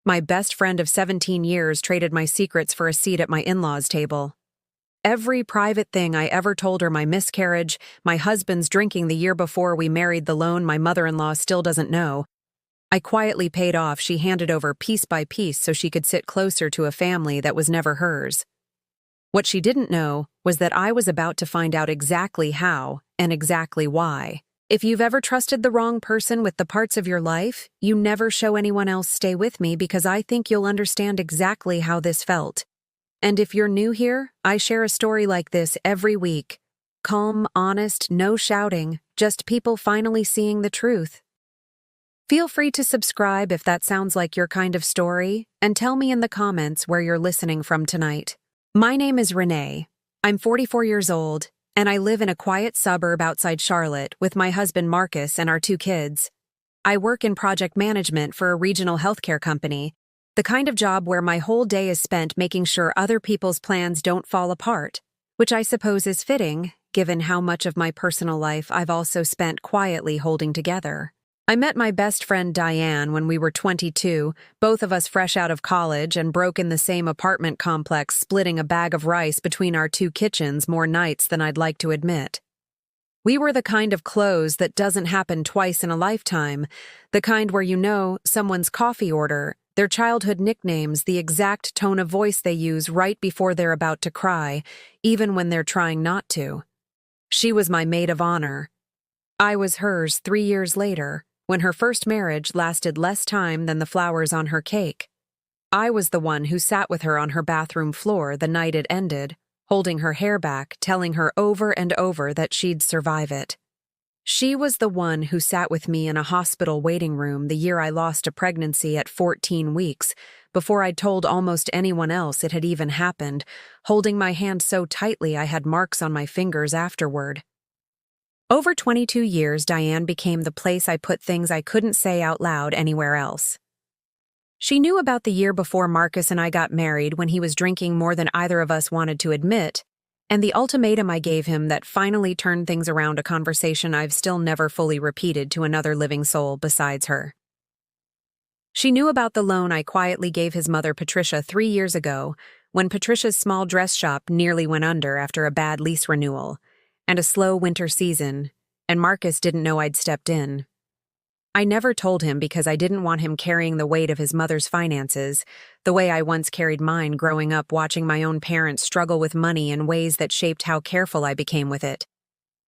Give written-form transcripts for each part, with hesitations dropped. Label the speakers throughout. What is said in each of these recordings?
Speaker 1: My best friend of 17 years traded my secrets for a seat at my in-laws' table. Every private thing I ever told her, my miscarriage, my husband's drinking the year before we married, the loan my mother-in-law still doesn't know, I quietly paid off. She handed over piece by piece so she could sit closer to a family that was never hers. What she didn't know was that I was about to find out exactly how and exactly why. If you've ever trusted the wrong person with the parts of your life, you never show anyone else. Stay with me because I think you'll understand exactly how this felt. And if you're new here, I share a story like this every week. Calm, honest, no shouting, just people finally seeing the truth. Feel free to subscribe if that sounds like your kind of story, and tell me in the comments where you're listening from tonight. My name is Renee. I'm 44 years old, and I live in a quiet suburb outside Charlotte with my husband Marcus and our 2 kids. I work in project management for a regional healthcare company, the kind of job where my whole day is spent making sure other people's plans don't fall apart, which I suppose is fitting, given how much of my personal life I've also spent quietly holding together. I met my best friend Diane when we were 22, both of us fresh out of college and broke in the same apartment complex, splitting a bag of rice between our 2 kitchens more nights than I'd like to admit. We were the kind of close that doesn't happen twice in a lifetime, the kind where you know someone's coffee order, their childhood nicknames, the exact tone of voice they use right before they're about to cry, even when they're trying not to. She was my maid of honor. I was hers 3 years later, when her first marriage lasted less time than the flowers on her cake. I was the one who sat with her on her bathroom floor the night it ended, holding her hair back, telling her over and over that she'd survive it. She was the one who sat with me in a hospital waiting room the year I lost a pregnancy at 14 weeks, before I'd told almost anyone else it had even happened, holding my hand so tightly I had marks on my fingers afterward. Over 22 years, Diane became the place I put things I couldn't say out loud anywhere else. She knew about the year before Marcus and I got married, when he was drinking more than either of us wanted to admit, and the ultimatum I gave him that finally turned things around, a conversation I've still never fully repeated to another living soul besides her. She knew about the loan I quietly gave his mother Patricia 3 years ago, when Patricia's small dress shop nearly went under after a bad lease renewal, and a slow winter season, and Marcus didn't know I'd stepped in. I never told him because I didn't want him carrying the weight of his mother's finances, the way I once carried mine growing up, watching my own parents struggle with money in ways that shaped how careful I became with it.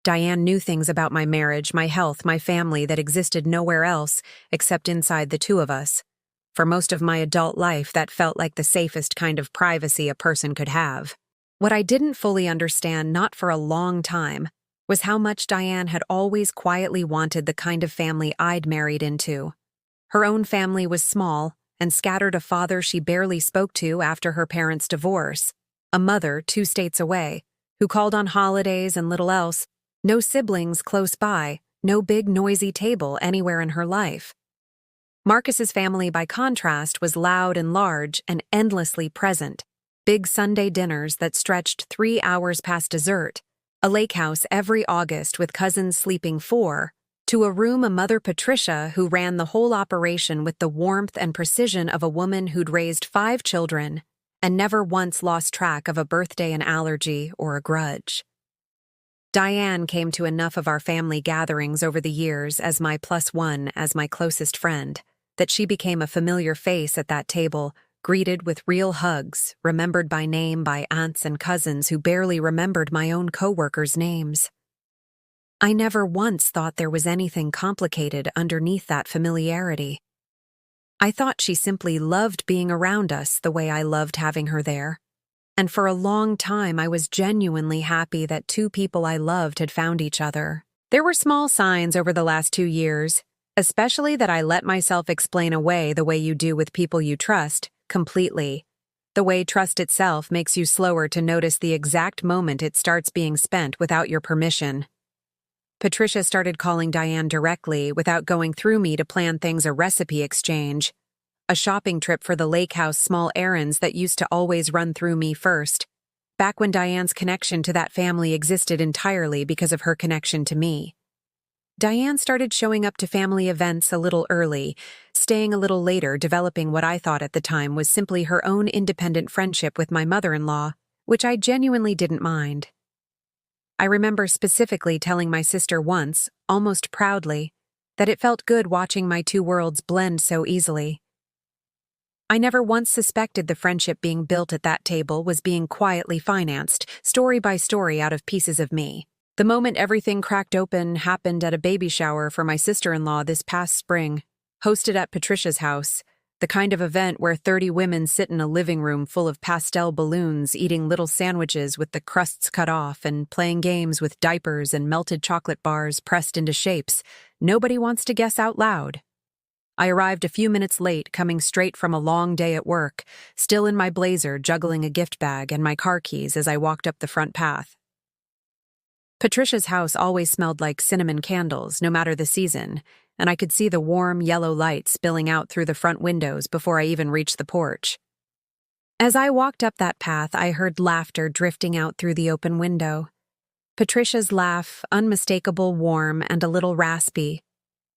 Speaker 1: Diane knew things about my marriage, my health, my family that existed nowhere else except inside the 2 of us. For most of my adult life, that felt like the safest kind of privacy a person could have. What I didn't fully understand, not for a long time, was how much Diane had always quietly wanted the kind of family I'd married into. Her own family was small and scattered, a father she barely spoke to after her parents' divorce, a mother 2 states away, who called on holidays and little else, no siblings close by, no big noisy table anywhere in her life. Marcus's family, by contrast, was loud and large and endlessly present. Big Sunday dinners that stretched 3 hours past dessert, a lake house every August with cousins sleeping 4, to a room a mother Patricia who ran the whole operation with the warmth and precision of a woman who'd raised 5 children and never once lost track of a birthday, an allergy, or a grudge. Diane came to enough of our family gatherings over the years as my +1, as my closest friend, that she became a familiar face at that table, greeted with real hugs, remembered by name by aunts and cousins who barely remembered my own co-workers' names. I never once thought there was anything complicated underneath that familiarity. I thought she simply loved being around us the way I loved having her there. And for a long time, I was genuinely happy that 2 people I loved had found each other. There were small signs over the last 2 years, especially that I let myself explain away the way you do with people you trust, completely. The way trust itself makes you slower to notice the exact moment it starts being spent without your permission. Patricia started calling Diane directly without going through me to plan things, a recipe exchange, a shopping trip for the lake house, small errands that used to always run through me first, back when Diane's connection to that family existed entirely because of her connection to me. Diane started showing up to family events a little early, staying a little later, developing what I thought at the time was simply her own independent friendship with my mother-in-law, which I genuinely didn't mind. I remember specifically telling my sister once, almost proudly, that it felt good watching my two worlds blend so easily. I never once suspected the friendship being built at that table was being quietly financed, story by story, out of pieces of me. The moment everything cracked open happened at a baby shower for my sister-in-law this past spring, hosted at Patricia's house, the kind of event where 30 women sit in a living room full of pastel balloons, eating little sandwiches with the crusts cut off and playing games with diapers and melted chocolate bars pressed into shapes nobody wants to guess out loud. I arrived a few minutes late, coming straight from a long day at work, still in my blazer, juggling a gift bag and my car keys as I walked up the front path. Patricia's house always smelled like cinnamon candles, no matter the season, and I could see the warm, yellow light spilling out through the front windows before I even reached the porch. As I walked up that path, I heard laughter drifting out through the open window. Patricia's laugh, unmistakable, warm, and a little raspy.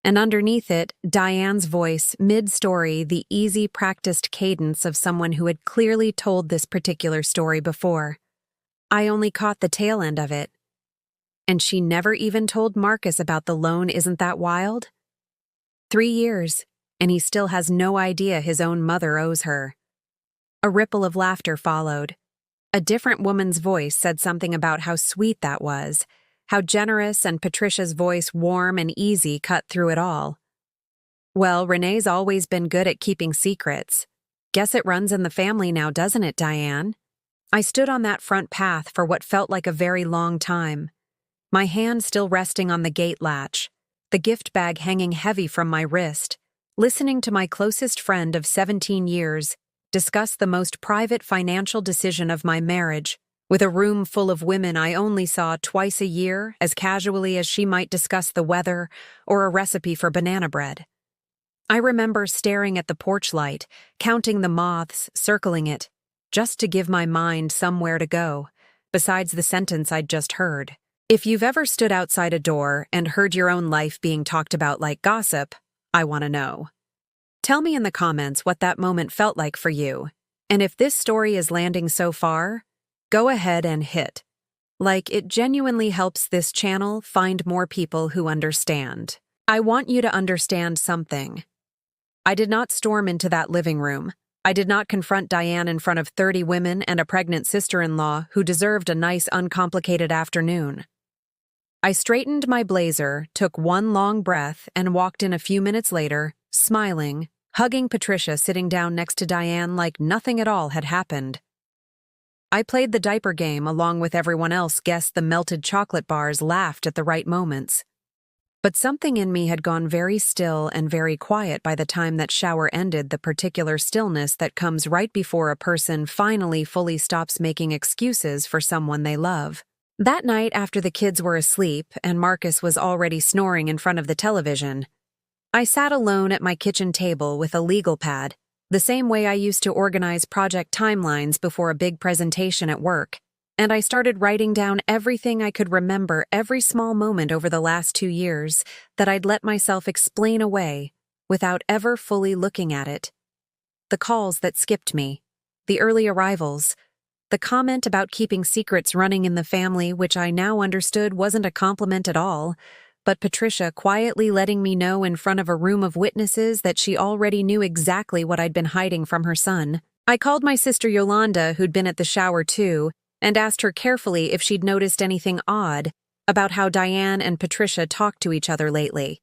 Speaker 1: And underneath it, Diane's voice, mid-story, the easy, practiced cadence of someone who had clearly told this particular story before. I only caught the tail end of it. And she never even told Marcus about the loan. Isn't that wild? 3 years, and he still has no idea his own mother owes her. A ripple of laughter followed. A different woman's voice said something about how sweet that was, how generous, and Patricia's voice, warm and easy, cut through it all. Well, Renee's always been good at keeping secrets. Guess it runs in the family now, doesn't it, Diane? I stood on that front path for what felt like a very long time. My hand still resting on the gate latch, the gift bag hanging heavy from my wrist, listening to my closest friend of 17 years discuss the most private financial decision of my marriage, with a room full of women I only saw twice a year, as casually as she might discuss the weather or a recipe for banana bread. I remember staring at the porch light, counting the moths circling it, just to give my mind somewhere to go, besides the sentence I'd just heard. If you've ever stood outside a door and heard your own life being talked about like gossip, I want to know. Tell me in the comments what that moment felt like for you, and if this story is landing so far, go ahead and hit like. It genuinely helps this channel find more people who understand. I want you to understand something. I did not storm into that living room. I did not confront Diane in front of 30 women and a pregnant sister-in-law who deserved a nice, uncomplicated afternoon. I straightened my blazer, took one long breath, and walked in a few minutes later, smiling, hugging Patricia, sitting down next to Diane like nothing at all had happened. I played the diaper game along with everyone else, guessed the melted chocolate bars, laughed at the right moments. But something in me had gone very still and very quiet by the time that shower ended, the particular stillness that comes right before a person finally fully stops making excuses for someone they love. That night, after the kids were asleep and Marcus was already snoring in front of the television, I sat alone at my kitchen table with a legal pad, the same way I used to organize project timelines before a big presentation at work, and I started writing down everything I could remember, every small moment over the last 2 years that I'd let myself explain away without ever fully looking at it. The calls that skipped me, the early arrivals, the comment about keeping secrets running in the family, which I now understood wasn't a compliment at all, but Patricia quietly letting me know in front of a room of witnesses that she already knew exactly what I'd been hiding from her son. I called my sister Yolanda, who'd been at the shower too, and asked her carefully if she'd noticed anything odd about how Diane and Patricia talked to each other lately.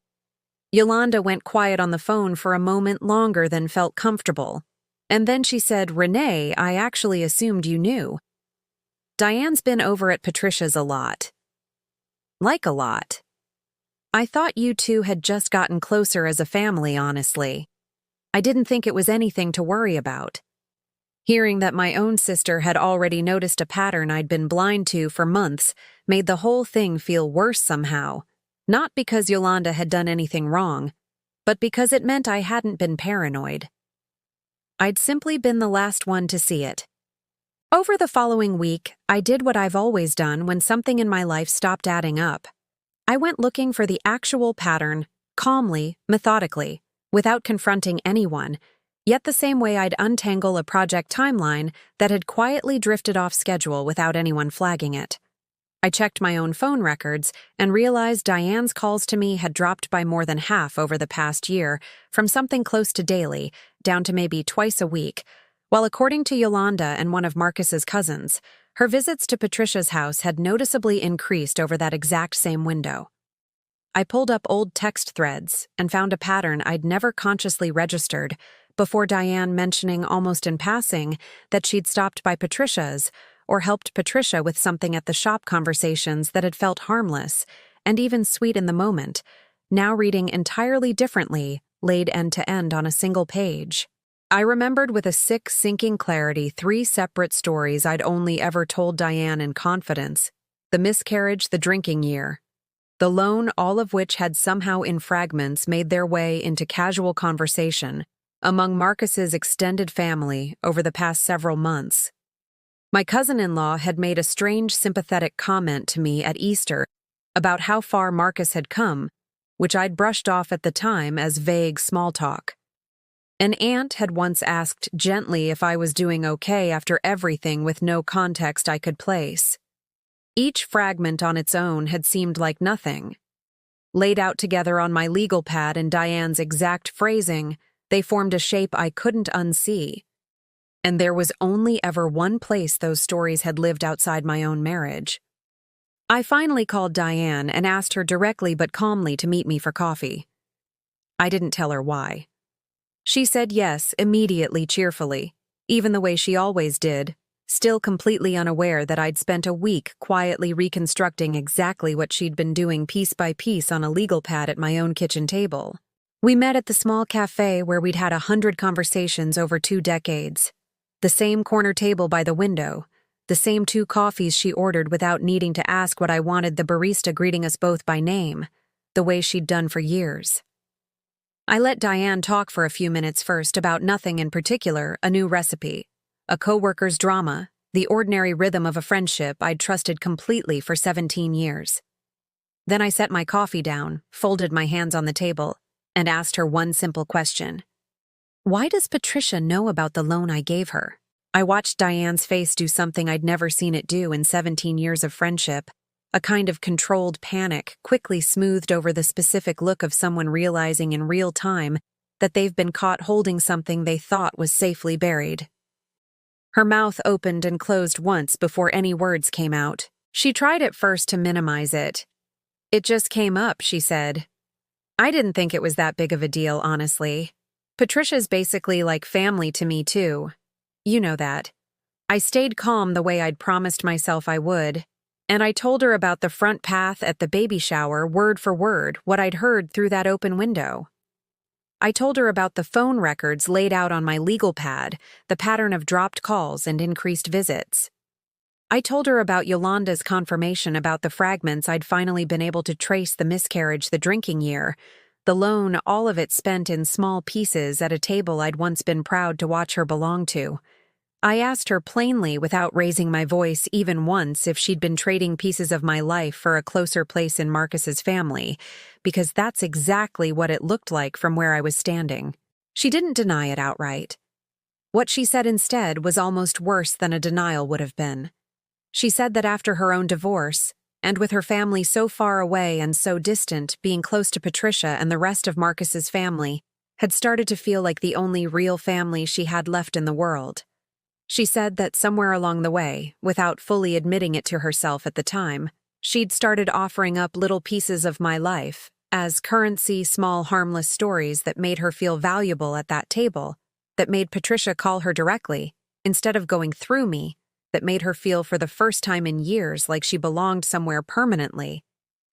Speaker 1: Yolanda went quiet on the phone for a moment longer than felt comfortable. And then she said, "Renee, I actually assumed you knew. Diane's been over at Patricia's a lot. Like a lot. I thought you two had just gotten closer as a family, honestly. I didn't think it was anything to worry about." Hearing that my own sister had already noticed a pattern I'd been blind to for months made the whole thing feel worse somehow, not because Yolanda had done anything wrong, but because it meant I hadn't been paranoid. I'd simply been the last one to see it. Over the following week, I did what I've always done when something in my life stopped adding up. I went looking for the actual pattern, calmly, methodically, without confronting anyone, yet the same way I'd untangle a project timeline that had quietly drifted off schedule without anyone flagging it. I checked my own phone records and realized Diane's calls to me had dropped by more than half over the past year, from something close to daily, down to maybe twice a week, while according to Yolanda and one of Marcus's cousins, her visits to Patricia's house had noticeably increased over that exact same window. I pulled up old text threads and found a pattern I'd never consciously registered before Diane mentioning almost in passing that she'd stopped by Patricia's or helped Patricia with something at the shop, conversations that had felt harmless and even sweet in the moment, now reading entirely differently, laid end to end on a single page. I remembered with a sick, sinking clarity 3 separate stories I'd only ever told Diane in confidence: the miscarriage, the drinking year, the loan, all of which had somehow in fragments made their way into casual conversation among Marcus's extended family over the past several months. My cousin-in-law had made a strange, sympathetic comment to me at Easter about how far Marcus had come, which I'd brushed off at the time as vague small talk. An aunt had once asked gently if I was doing okay after everything, with no context I could place. Each fragment on its own had seemed like nothing. Laid out together on my legal pad in Diane's exact phrasing, they formed a shape I couldn't unsee. And there was only ever one place those stories had lived outside my own marriage. I finally called Diane and asked her directly but calmly to meet me for coffee. I didn't tell her why. She said yes immediately, cheerfully, even the way she always did, still completely unaware that I'd spent a week quietly reconstructing exactly what she'd been doing piece by piece on a legal pad at my own kitchen table. We met at the small cafe where we'd had 100 conversations over 2 decades. The same corner table by the window, the same 2 coffees she ordered without needing to ask what I wanted, the barista greeting us both by name, the way she'd done for years. I let Diane talk for a few minutes first about nothing in particular: a new recipe, a coworker's drama, the ordinary rhythm of a friendship I'd trusted completely for 17 years. Then I set my coffee down, folded my hands on the table, and asked her one simple question. Why does Patricia know about the loan I gave her? I watched Diane's face do something I'd never seen it do in 17 years of friendship, a kind of controlled panic quickly smoothed over the specific look of someone realizing in real time that they've been caught holding something they thought was safely buried. Her mouth opened and closed once before any words came out. She tried at first to minimize it. It just came up, she said. I didn't think it was that big of a deal, honestly. Patricia's basically like family to me, too. You know that. I stayed calm the way I'd promised myself I would, and I told her about the front path at the baby shower, word for word, what I'd heard through that open window. I told her about the phone records laid out on my legal pad, the pattern of dropped calls and increased visits. I told her about Yolanda's confirmation about the fragments I'd finally been able to trace: the miscarriage, the drinking year, the loan, all of it spent in small pieces at a table I'd once been proud to watch her belong to. I asked her plainly, without raising my voice even once, if she'd been trading pieces of my life for a closer place in Marcus's family, because that's exactly what it looked like from where I was standing. She didn't deny it outright. What she said instead was almost worse than a denial would have been. She said that after her own divorce, and with her family so far away and so distant, being close to Patricia and the rest of Marcus's family had started to feel like the only real family she had left in the world. She said that somewhere along the way, without fully admitting it to herself at the time, she'd started offering up little pieces of my life as currency, small harmless stories that made her feel valuable at that table, that made Patricia call her directly, instead of going through me, that made her feel for the first time in years like she belonged somewhere permanently,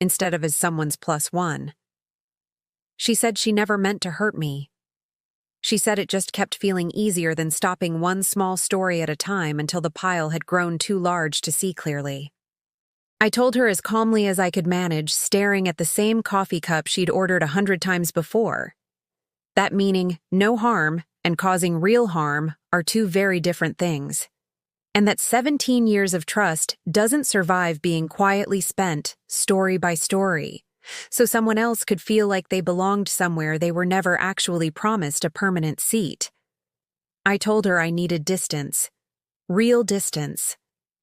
Speaker 1: instead of as someone's +1. She said she never meant to hurt me. She said it just kept feeling easier than stopping one small story at a time until the pile had grown too large to see clearly. I told her as calmly as I could manage, staring at the same coffee cup she'd ordered 100 times before. That meaning no harm and causing real harm are 2 very different things. And that 17 years of trust doesn't survive being quietly spent, story by story. so someone else could feel like they belonged somewhere they were never actually promised a permanent seat. I told her I needed distance. Real distance.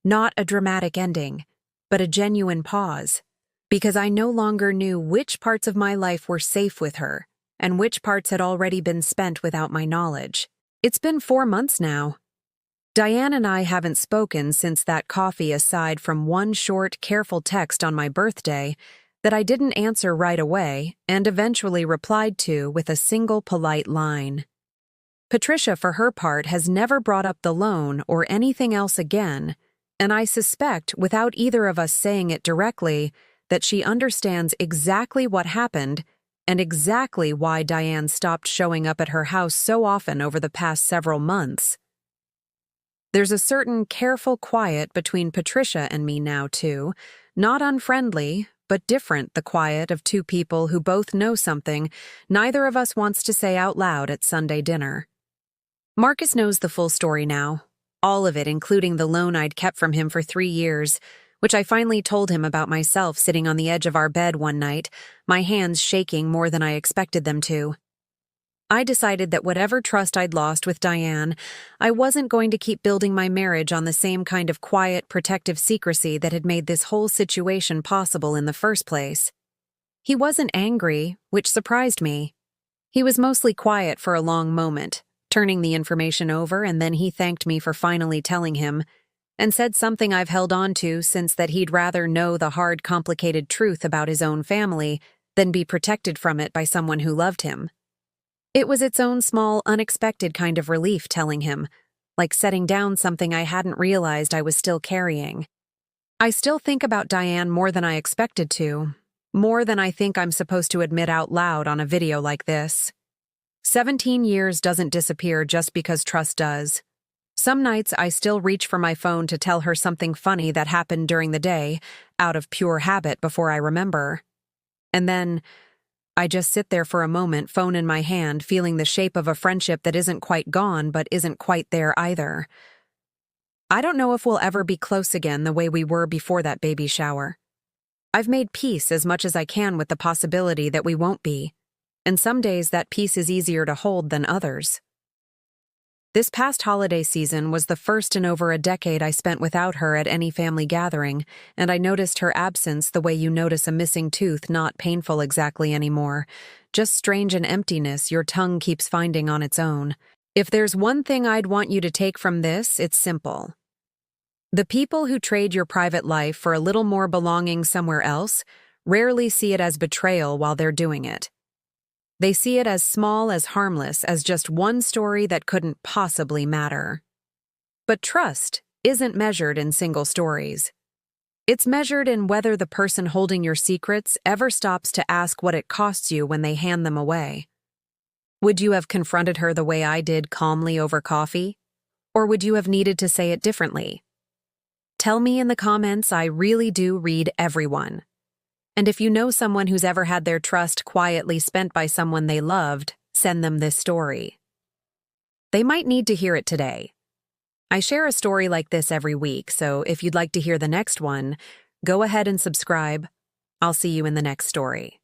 Speaker 1: Not a dramatic ending, but a genuine pause. Because I no longer knew which parts of my life were safe with her, and which parts had already been spent without my knowledge. It's been 4 months now. Diane and I haven't spoken since that coffee, aside from one short, careful text on my birthday that I didn't answer right away and eventually replied to with a single polite line. Patricia, for her part, has never brought up the loan or anything else again, and I suspect, without either of us saying it directly, that she understands exactly what happened and exactly why Diane stopped showing up at her house so often over the past several months. There's a certain careful quiet between Patricia and me now, too, not unfriendly, but different, the quiet of two people who both know something neither of us wants to say out loud at Sunday dinner. Marcus knows the full story now, all of it, including the loan I'd kept from him for 3 years, which I finally told him about myself sitting on the edge of our bed one night, my hands shaking more than I expected them to. I decided that whatever trust I'd lost with Diane, I wasn't going to keep building my marriage on the same kind of quiet, protective secrecy that had made this whole situation possible in the first place. He wasn't angry, which surprised me. He was mostly quiet for a long moment, turning the information over, and then he thanked me for finally telling him, and said something I've held on to since, that he'd rather know the hard, complicated truth about his own family than be protected from it by someone who loved him. It was its own small, unexpected kind of relief telling him, like setting down something I hadn't realized I was still carrying. I still think about Diane more than I expected to, more than I think I'm supposed to admit out loud on a video like this. 17 years doesn't disappear just because trust does. Some nights I still reach for my phone to tell her something funny that happened during the day, out of pure habit before I remember. And then I just sit there for a moment, phone in my hand, feeling the shape of a friendship that isn't quite gone but isn't quite there either. I don't know if we'll ever be close again the way we were before that baby shower. I've made peace as much as I can with the possibility that we won't be, and some days that peace is easier to hold than others. This past holiday season was the first in over a decade I spent without her at any family gathering, and I noticed her absence the way you notice a missing tooth, not painful exactly anymore, just strange an emptiness your tongue keeps finding on its own. If there's one thing I'd want you to take from this, it's simple. The people who trade your private life for a little more belonging somewhere else rarely see it as betrayal while they're doing it. They see it as small, as harmless, as just one story that couldn't possibly matter. But trust isn't measured in single stories. It's measured in whether the person holding your secrets ever stops to ask what it costs you when they hand them away. Would you have confronted her the way I did, calmly over coffee? Or would you have needed to say it differently? Tell me in the comments. I really do read everyone. And if you know someone who's ever had their trust quietly spent by someone they loved, send them this story. They might need to hear it today. I share a story like this every week, so if you'd like to hear the next one, go ahead and subscribe. I'll see you in the next story.